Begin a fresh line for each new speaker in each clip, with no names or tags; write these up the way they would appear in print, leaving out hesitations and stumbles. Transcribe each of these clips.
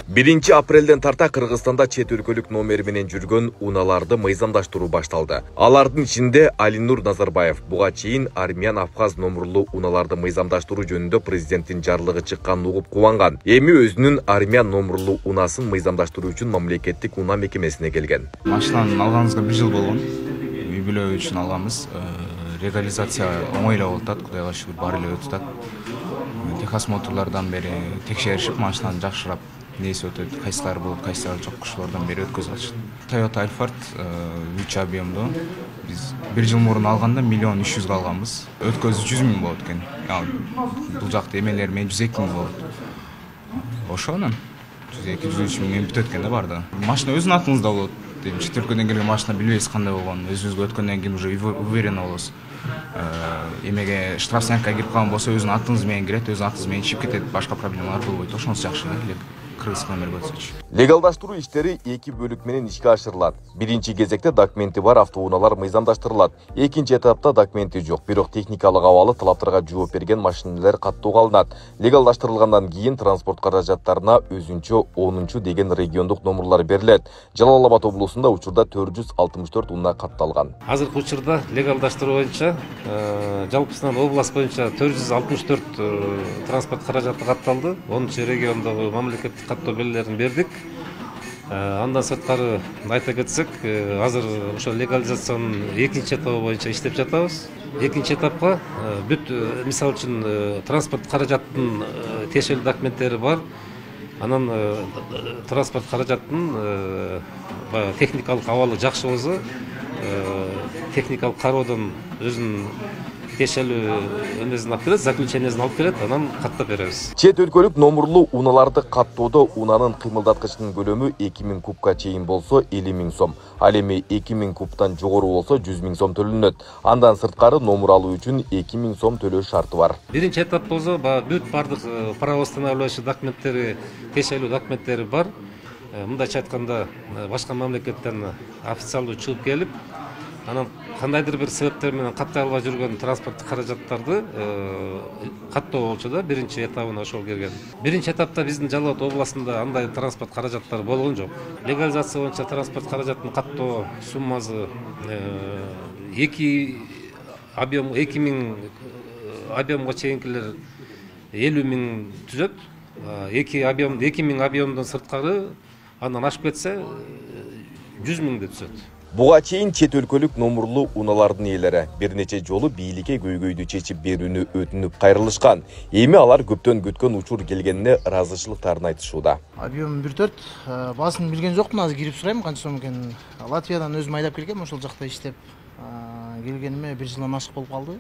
1 апрелден тарта Кыргызстанда чет өлкөлүк номери менен жүргөн унааларды мыйзамдаштыруу башталды. Алардын ичинде Алинур Назарбаев буга чейин армян Абхаз номурлуу унааларды мыйзамдаштыруу жөнүндө президенттин жарлыгы чыкканын угуп кубанган. Эми өзүнүн армян номурлуу унасын мыйзамдаштыруу үчүн мамлекеттик унаа мекемесине келген.
Машинаны алганыбызга 1 жыл болгон. Үй бүлө үчүн алганбыз. Реализация оңойлоп атат, Кудайга шүгүр, баары эле өтүп атат. Техосмотрлардан бери текшеришип, машинаны жакшырап несі өтөт, кайсылары болот, кайсылары жок, ушулардан бери өткөзүп атышты. Toyota Alphard 3 объемдуу. Биз 1 жыл мурун алганда 1 300 000 алганбыз. Өткөзүп 100 000 болот экен. Бул жакта эмелер менен 102 000 болот. Ошонун 102-103 000 менен бүтөт экен да барды. Машина өзүнүн атыңызда болот. Чет өлкөдөн келген машина билбейсиз кандай болгонун, өзүңүзгө өткөндөн кийин уже уверен болосуз. Эмеге штрафстоянкага кирип калган болсо өзүнүн атыңыз менен кирет, өзүнүн атыңыз менен чыгып кетет, башка проблемалар болбойт. Ошонусу жакшы эле. Кыргыз номер өтсөчү.
Легалдаштыруу иштери 2 бөлүк менен ишке ашырылат. Биринчи кезекте документи бар автоунаалар мыйзамдаштырылат. Экинчи этапта документи жок, бирок техникалык абалы талаптарга жооп берген машиналар каттоого алынат. Легалдаштырылгандан кийин транспорт каражаттарына өзүнчө 10 деген региондук номурлар берилет. Жалал Абад облусунда учурда 464 унаа катталган.
Азыркы учурда легалдаштыруу боюнча жалпысынан область боюнча 464 транспорт каражаты катталды. 10 региондогу мамлекеттик каттоо белгилерин бердик. Андан сырткары айта кетсек, азыр ошо легализациянын экинчи этабы боюнча иштеп жатабыз. Экинчи этапка бүт мисалы үчүн транспорт каражаттын тиешелүү документтери бар. Анан транспорт каражаттын техникалык абалы жакшы болсо, техникалык кароодон өзүнүн тиешелүү эмесин алып келет, заключениесин алып келет, анан каттап беребиз.
Чет өлкөлүк номурлуу унааларды каттоодо унаанын кыймылдаткычынын көлөмү 2000 кубка чейин болсо 50 000 сом, ал эми 2000 кубтан жогору болсо 100 000 сом төлөнөт. Андан сырткары номур алуу үчүн 2000 сом төлөө шарты бар.
Биринчи этап болсо, бүт бардык правоустанавливающий документтери, тиешелүү документтери бар. Мындайча айтканда, башка мамлекеттен официалдуу чыгып келип, анан кандайдыр бир себептер менен каттай албай жүргөн транспорттук каражаттарды каттоо болчу да, биринчи этабына ошол келген. Биринчи этапта биздин Жалал Абад областында андай транспорт каражаттары болгон жок. Легализация боюнча транспорт каражатын каттоо суммасы 2000 объемго чейинкилер 50 000 түзөт. 2000 объемдон сырткары андан ашып кетсе 100 000 түзөт.
Буга чейин чет өлкөлүк номурлуу унаалардын ээлери бир нече жолу бийликке көйгөйдү чечип берүүнү өтүнүп кайрылышкан. Эми алар көптөн күткөн учур келгенине ыраазычылыктарын айтышууда.
Объем 1/4, баасын билген жокмун, азыр кирип сурайм канча сом экенин. Латвиядан өзүм айдап келгем, ошол жакта иштеп келгениме 1 жылдан ашык болуп калды.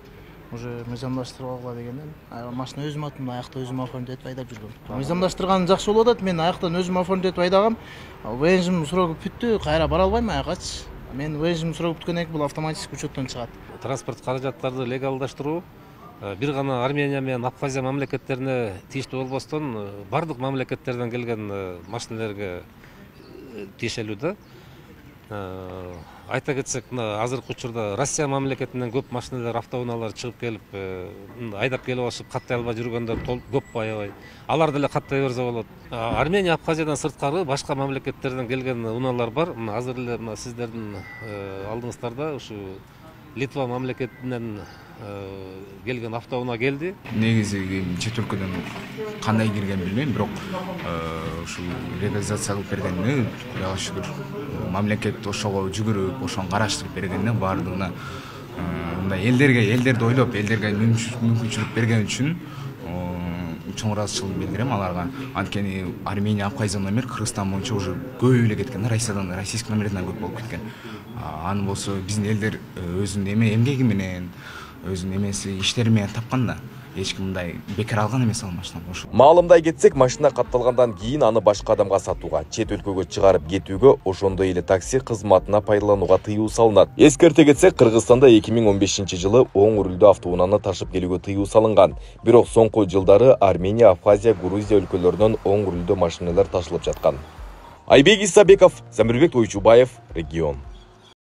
Уже мыйзамдаштыргыла дегенден. Машина өзүм атымда, аякта өзүм оформдетип айдап жүргөм. Мыйзамдаштырган жакшы болуп атат. Мен аяктан өзүм оформдетип айдагам. ВНЖ срогу бүттү, кайра бара албайм аякачы. Мен ВНЖ срогу бүткөндөн кийин бул автоматически учеттон чыгат.
Транспорт каражаттарды легалдаштыруу бир гана Армения менен Абхазия мамлекеттерине тийиштүү болбостон, бардык мамлекеттерден келген машиналерге тиешелүү да. Айта кетсек, азыркы учурда Россия мамлекетинен көп машиналар, автоунаалар чыгып келип, айдап келип алышып, каттай албай жүргөндөр көп аябай. Алар деле каттай берсе болот. Армения, Абхазиядан сырткары башка мамлекеттерден келген унаалар бар. Азыр эле сиздердин алдыңыздарда ушу Литва мамлекетинен келген автоунаа келди.
Негизи чет өлкөдөн кандай кирген билбейм, бирок ушул легализация кылып бергенине Кудайга шүгүр. Мамлекет ошого жүгүрүп, ошону караштырып бергенине баардыгына мындай элдерди ойлоп, элдерге мүмкүнчүлүк берген үчүн чоң ыраазычылык билдирем аларга. Анткени Армения, Абхазия номер Кыргызстан боюнча уже көп эле кеткен, российский номерден көп болуп кеткен. Аны болсо биздин элдер өзүнүн эмгеги менен, өзүнүн эмеси иштери менен тапкан да. Эч ким мындай бекер алган эмес ал машинаны.
Маалымдай кетсек, машина катталгандан кийин аны башка адамга сатууга, чет өлкөгө чыгарып кетүүгө, ошондой эле такси кызматына пайдаланууга тыюу салынат. Эскерте кетсек, Кыргызстанда 2015 жылы оң рулдуу автоунааны ташып келүүгө тыюу салынган. Бирок соңку жылдары Армения, Абхазия, Грузия өлкөлөрүнөн оң рулдуу машиналар ташылып жаткан. Айбек Исабеков, Замирбек Тойчубаев, Регион.